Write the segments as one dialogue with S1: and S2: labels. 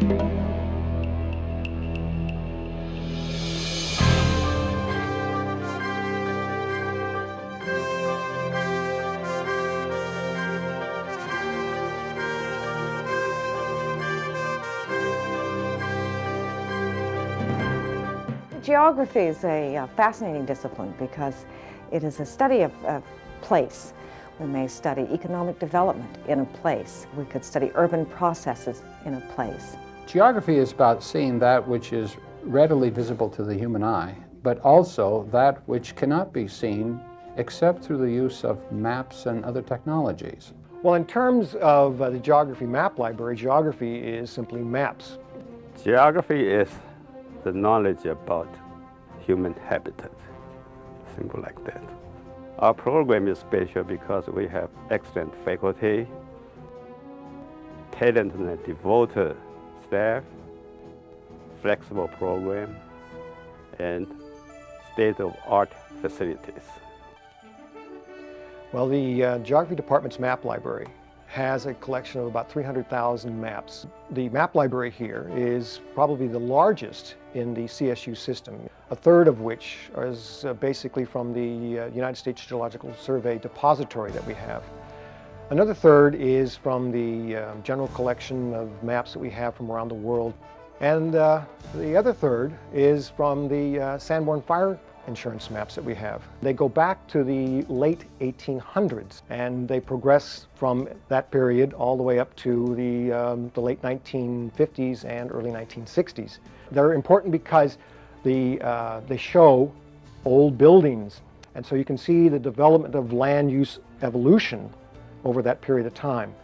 S1: Geography is a fascinating discipline because it is a study of place. We may study economic development in a place. We could study urban processes in a place.
S2: Geography is about seeing that which is readily visible to the human eye, but also that which cannot be seen except through the use of maps and other technologies.
S3: Well, in terms of the Geography Map Library, geography is simply maps.
S4: Geography is the knowledge about human habitat, simple like that. Our program is special because we have excellent faculty, talented and devoted staff, flexible program, and state-of-art facilities.
S3: Well, the Geography Department's Map Library has a collection of about 300,000 maps. The map library here is probably the largest in the CSU system, a third of which is basically from the United States Geological Survey depository that we have. Another third is from the general collection of maps that we have from around the world. And the other third is from the Sanborn Fire Insurance maps that we have. They go back to the late 1800s, and they progress from that period all the way up to the late 1950s and early 1960s. They're important because they show old buildings, and so you can see the development of land use evolution over that period of time.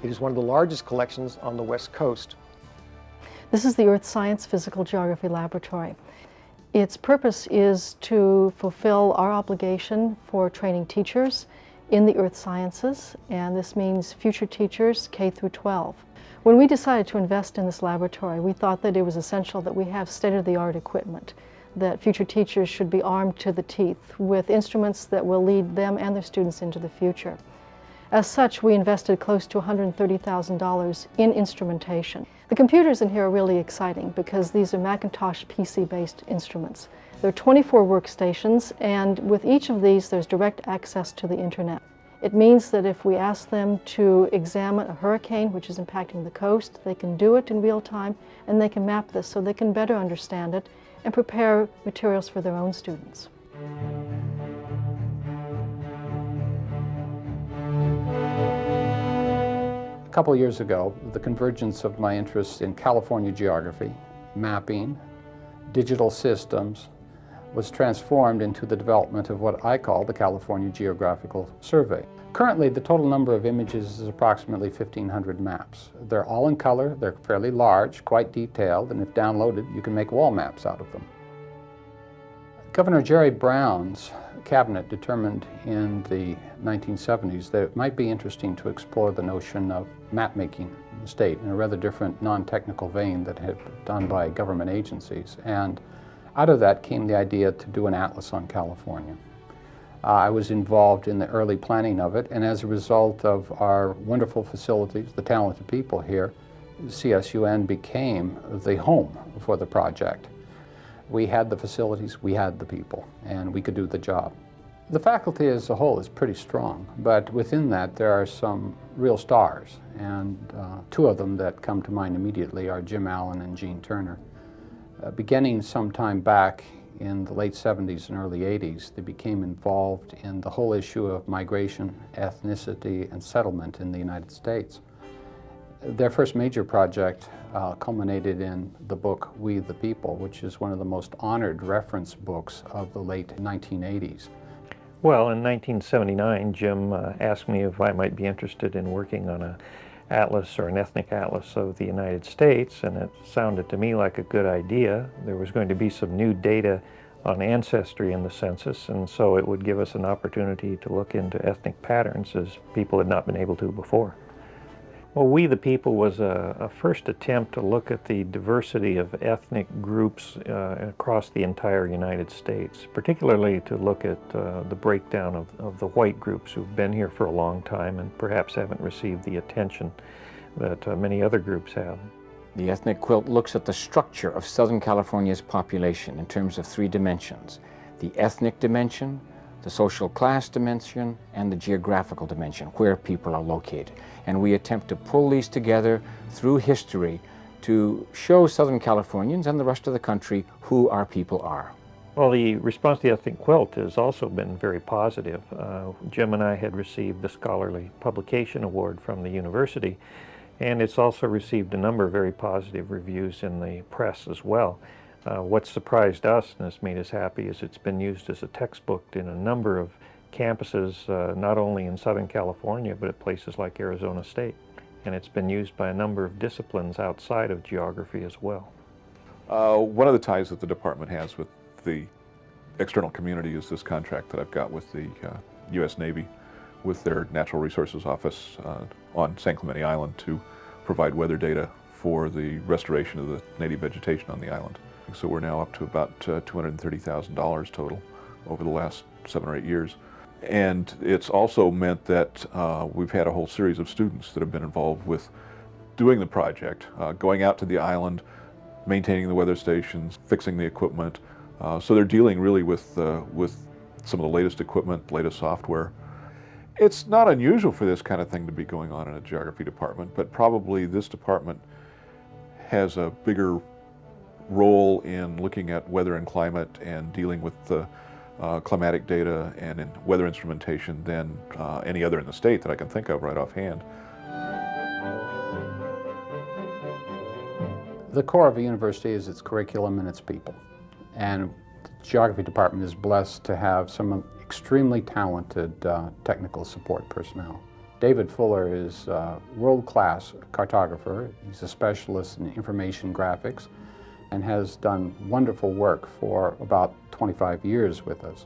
S3: It is one of the largest collections on the West Coast.
S5: This is the Earth Science Physical Geography Laboratory. Its purpose is to fulfill our obligation for training teachers in the earth sciences, and this means future teachers K through 12. When we decided to invest in this laboratory, we thought that it was essential that we have state-of-the-art equipment, that future teachers should be armed to the teeth with instruments that will lead them and their students into the future. As such, we invested close to $130,000 in instrumentation. The computers in here are really exciting because these are Macintosh PC-based instruments. There are 24 workstations, and with each of these there's direct access to the internet. It means that if we ask them to examine a hurricane which is impacting the coast, they can do it in real time, and they can map this so they can better understand it and prepare materials for their own students.
S2: A couple of years ago, the convergence of my interest in California geography, mapping, digital systems, was transformed into the development of what I call the California Geographical Survey. Currently, the total number of images is approximately 1,500 maps. They're all in color, they're fairly large, quite detailed, and if downloaded, you can make wall maps out of them. Governor Jerry Brown's cabinet determined in the 1970s that it might be interesting to explore the notion of map making in the state in a rather different non-technical vein that had been done by government agencies. And out of that came the idea to do an atlas on California. I was involved in the early planning of it, and as a result of our wonderful facilities, the talented people here, CSUN became the home for the project. We had the facilities, we had the people, and we could do the job. The faculty as a whole is pretty strong, but within that there are some real stars, and two of them that come to mind immediately are Jim Allen and Gene Turner. Beginning some time back in the late 70s and early 80s, they became involved in the whole issue of migration, ethnicity, and settlement in the United States. Their first major project culminated in the book We the People, which is one of the most honored reference books of the late 1980s.
S6: Well, in 1979, Jim asked me if I might be interested in working on an atlas or an ethnic atlas of the United States, and it sounded to me like a good idea. There was going to be some new data on ancestry in the census, and so it would give us an opportunity to look into ethnic patterns as people had not been able to before. Well, We the People was a first attempt to look at the diversity of ethnic groups across the entire United States, particularly to look at the breakdown of the white groups who've been here for a long time and perhaps haven't received the attention that many other groups have.
S7: The ethnic quilt looks at the structure of Southern California's population in terms of three dimensions: the ethnic dimension, the social class dimension, and the geographical dimension, where people are located. And we attempt to pull these together through history to show Southern Californians and the rest of the country who our people are.
S6: Well, the response to the ethnic quilt has also been very positive. Jim and I had received the Scholarly Publication Award from the university, and it's also received a number of very positive reviews in the press as well. What surprised us and has made us happy is it's been used as a textbook in a number of campuses, not only in Southern California, but at places like Arizona State. And it's been used by a number of disciplines outside of geography as well.
S8: One of the ties that the department has with the external community is this contract that I've got with the U.S. Navy with their Natural Resources Office on San Clemente Island to provide weather data for the restoration of the native vegetation on the island. So we're now up to about $230,000 total over the last 7 or 8 years. And it's also meant that we've had a whole series of students that have been involved with doing the project, going out to the island, maintaining the weather stations, fixing the equipment. So they're dealing really with some of the latest equipment, latest software. It's not unusual for this kind of thing to be going on in a geography department, but probably this department has a bigger role in looking at weather and climate and dealing with the climatic data and in weather instrumentation than any other in the state that I can think of right offhand.
S2: The core of a university is its curriculum and its people. And the geography department is blessed to have some extremely talented technical support personnel. David Fuller is a world-class cartographer. He's a specialist in information graphics and has done wonderful work for about 25 years with us.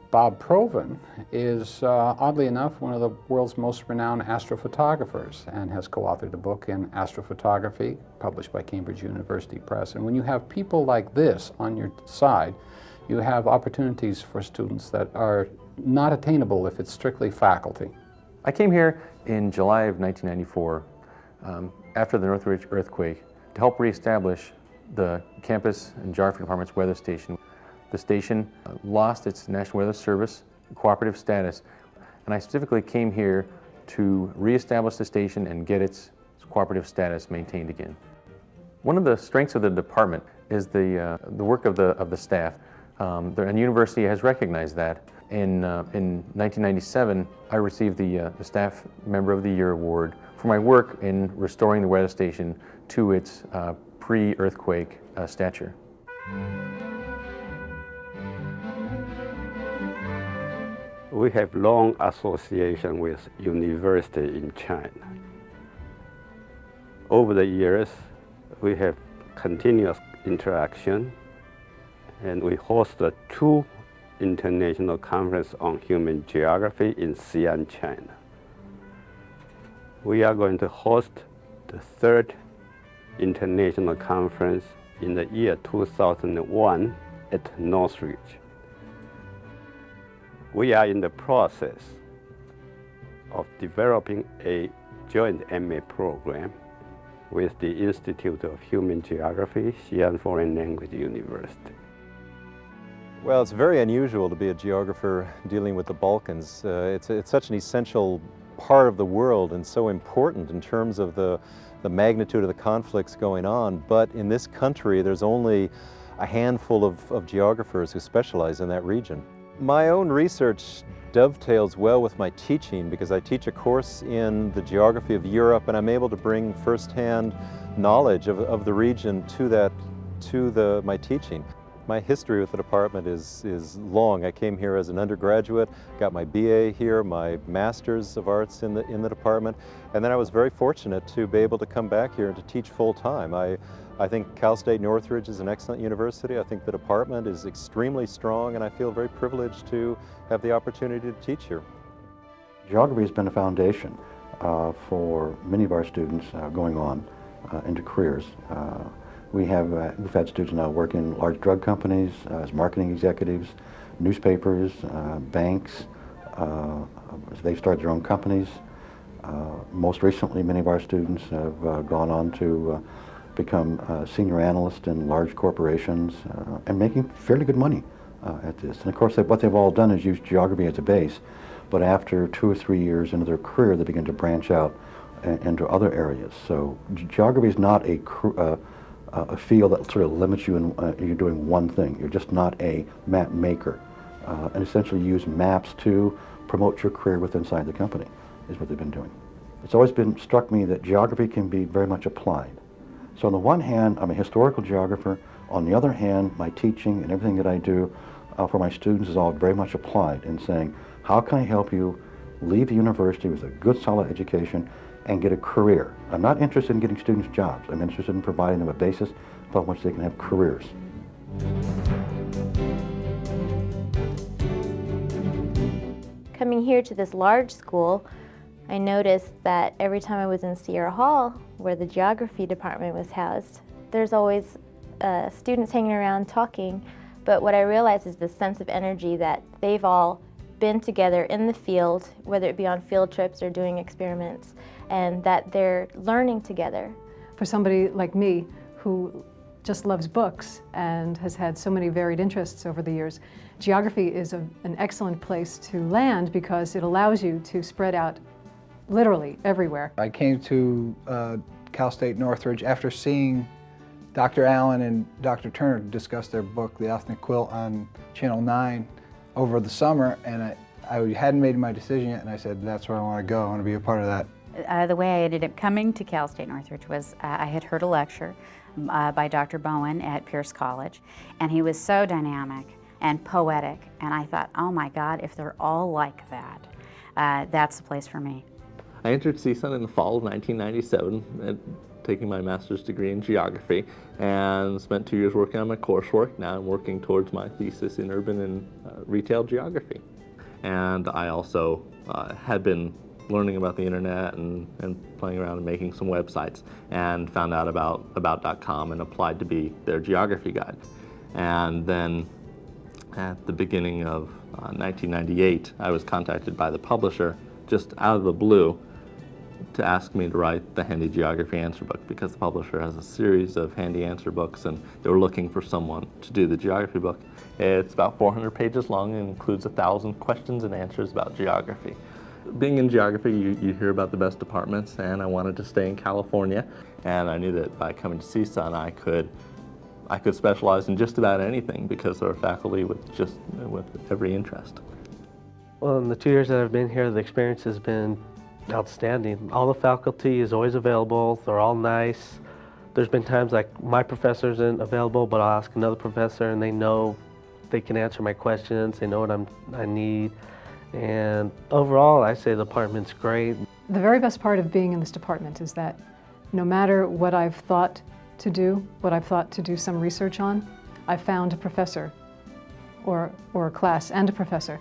S2: Bob Proven is, oddly enough, one of the world's most renowned astrophotographers and has co-authored a book in astrophotography published by Cambridge University Press. And when you have people like this on your side, you have opportunities for students that are not attainable if it's strictly faculty.
S9: I came here in July of 1994 after the Northridge earthquake to help reestablish the campus and geography department's weather station. The station lost its National Weather Service cooperative status, and I specifically came here to reestablish the station and get its cooperative status maintained again. One of the strengths of the department is the work of the staff. And the university has recognized that. In 1997, I received the Staff Member of the Year award for my work in restoring the weather station to its pre-earthquake stature.
S4: We have long association with university in China. Over the years, we have continuous interaction, and we hosted 2 international conferences on human geography in Xi'an, China. We are going to host the 3rd international conference in the year 2001 at Northridge. We are in the process of developing a joint MA program with the Institute of Human Geography, Xi'an Foreign Language University.
S10: Well, it's very unusual to be a geographer dealing with the Balkans. It's such an essential part of the world and so important in terms of the magnitude of the conflicts going on. But in this country, there's only a handful of geographers who specialize in that region. My own research dovetails well with my teaching because I teach a course in the geography of Europe, and I'm able to bring firsthand knowledge of the region to my teaching. My history with the department is long. I came here as an undergraduate, got my BA here, my Master's of Arts in the department, and then I was very fortunate to be able to come back here and to teach full-time. I think Cal State Northridge is an excellent university. I think the department is extremely strong, and I feel very privileged to have the opportunity to teach here.
S11: Geography has been a foundation for many of our students going on into careers. We've had students now work in large drug companies as marketing executives, newspapers, banks. They've started their own companies. Most recently, many of our students have gone on to become senior analysts in large corporations and making fairly good money at this. And of course, what they've all done is use geography as a base, but after 2 or 3 years into their career, they begin to branch out into other areas. So geography is not a field that sort of limits you in you're doing one thing. You're just not a map maker. And essentially use maps to promote your career inside the company is what they've been doing. It's always struck me that geography can be very much applied. So on the one hand, I'm a historical geographer. On the other hand, my teaching and everything that I do for my students is all very much applied in saying, how can I help you leave the university with a good, solid education and get a career? I'm not interested in getting students jobs. I'm interested in providing them a basis upon which they can have careers.
S12: Coming here to this large school, I noticed that every time I was in Sierra Hall, where the geography department was housed, there's always students hanging around talking, but what I realized is the sense of energy that they've all been together in the field, whether it be on field trips or doing experiments, and that they're learning together.
S13: For somebody like me who just loves books and has had so many varied interests over the years, geography is an excellent place to land because it allows you to spread out literally everywhere.
S14: I came to Cal State Northridge after seeing Dr. Allen and Dr. Turner discuss their book, The Ethnic Quilt, on Channel 9 over the summer, and I hadn't made my decision yet, and I said, that's where I want to go. I want to be a part of that.
S15: The way I ended up coming to Cal State Northridge was I had heard a lecture by Dr. Bowen at Pierce College, and he was so dynamic and poetic, and I thought, oh my God, if they're all like that, that's the place for me.
S16: I entered CSUN in the fall of 1997, taking my master's degree in geography, and spent 2 years working on my coursework. Now I'm working towards my thesis in urban and retail geography. And I also had been learning about the internet and playing around and making some websites, and found out about About.com and applied to be their geography guide. And then at the beginning of 1998, I was contacted by the publisher just out of the blue to ask me to write the Handy Geography Answer Book, because the publisher has a series of handy answer books and they were looking for someone to do the geography book. It's about 400 pages long and includes 1,000 questions and answers about geography. Being in geography, you hear about the best departments, and I wanted to stay in California, and I knew that by coming to CSUN I could specialize in just about anything because there are faculty with every interest.
S17: Well, in the 2 years that I've been here, the experience has been outstanding. All the faculty is always available. They're all nice. There's been times like my professor isn't available, but I'll ask another professor and they know they can answer my questions. They know what I need. And overall, I say the department's great.
S13: The very best part of being in this department is that no matter what I've thought to do, some research on, I've found a professor or a class and a professor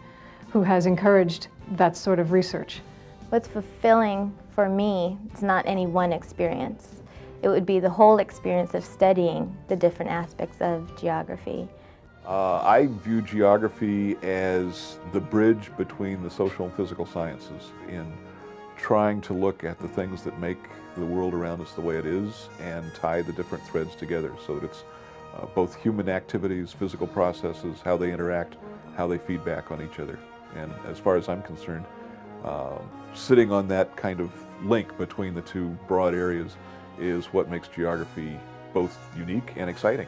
S13: who has encouraged that sort of research.
S12: What's fulfilling for me, it's not any one experience. It would be the whole experience of studying the different aspects of geography.
S8: I view geography as the bridge between the social and physical sciences in trying to look at the things that make the world around us the way it is and tie the different threads together so that it's both human activities, physical processes, how they interact, how they feed back on each other. And as far as I'm concerned, sitting on that kind of link between the two broad areas is what makes geography both unique and exciting.